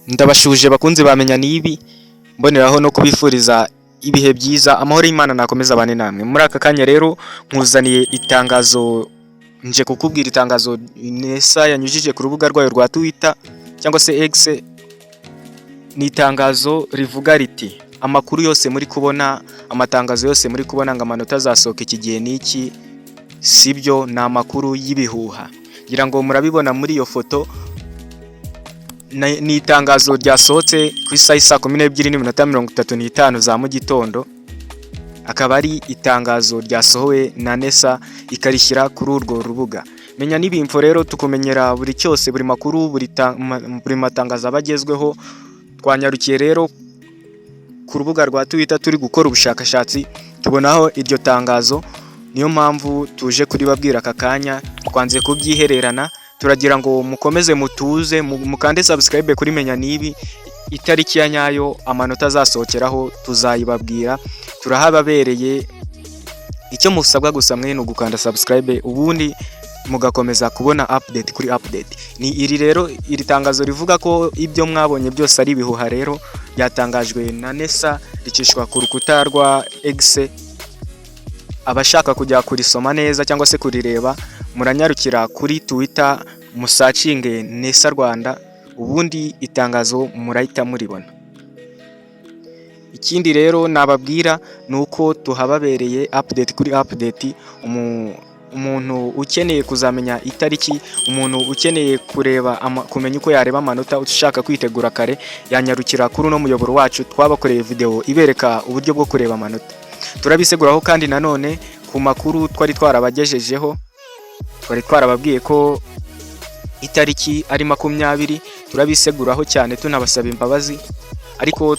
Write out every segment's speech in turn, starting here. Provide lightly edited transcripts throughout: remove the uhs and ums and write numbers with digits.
Ndabashuje bakunzi bamenya nibi mboneraho no kubifuriza ibihe byiza, amahoro y'Imana nakomeza bane namwe. Muri aka kanya rero nkuzaniye itangazo, nje kukubwira itangazo Nesa yanyujije ku rubuga rwayo rwa Twitter cyangwa se X. Ni itangazo rivuga riti amakuru yose muri kubona, amatangazo yose muri kubona ngo amanota azasohoka iki gihe n'iki, sibyo, ni amakuru y'ibihuha. Ngira ngo murabibona muri iyo foto. Ni itangazo ryasohotse ku isaha 12:35 za mu gitondo. Akaba ari itangazo ryasohowe na Nesa ikarishyira kuri urwo rubuga. Menya n'ibimfo rero tukumenyera buri cyose, buri makuru, buri matangazo abagezweho. Twanyarukiye rero ku rubuga rwa Twitter turi gukora ubushakashatsi tubonaho iryo tangazo, niyo mpamvu tuje kuribabwira aka kanya. Twanze kubyihererana, turagira ngo mukomeze mutuze, mukande subscribe kuri Menya nibi. Itariki ya nyayo amanota azasohokeraho tuzayibabwira, turahababereye. Icyo musabwa gusa mwe no gukanda subscribe, ubundi mugakomeza kubona update kuri update. Ni iri rero, iri tangazo rivuga ko ibyo mwabonye byose ari bihuha rero, yatangajwe na Nesa, ricishwa ku rukuta rwa X. Abashaka kujya kurisoma neza cyangwa se kurireba, muranyarukira kuri Twitter musacinge Nesa Rwanda, ubundi itangazo murahita muribona. Ikindi rero nababwira nuko tuhababereye update kuri update. Umuntu ukeneye kuzamenya itariki, umuntu ukeneye kureba kumenya uko yareba amanota, ushaka kwitegura kare, yanyarukira kuri uno muyoboro wacu. Twabakoreye video ibereka uburyo bwo kureba amanota. Turabiseguraho kandi nanone ku makuru twari twarabagejejeho. Twari twarababwiye ko itariki ari 20, turabiseguraho cyane tunabasaba imbabazi, ariko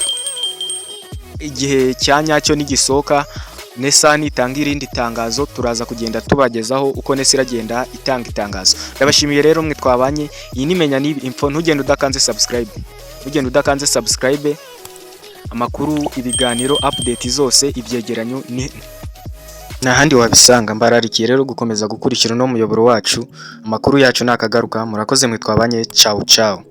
igihe cyanyacyo nigisoka Nesa nitanga irindi tangazo turaza kugenda tubagezaho uko Nesa iragenda itanga itangazo. Ndabashimiye rero mwe twabanye. Iyi ni Menya nibi info, ntugende udakanze subscribe. Amakuru, ibiganiro, update zose, ibyegeranyo nta handi wabisanga. Mbararikiye rero gukomeza gukurikira no muyoboro wacu. Amakuru yacu nakagaruka. Murakoze mwe twabanye. Ciao ciao.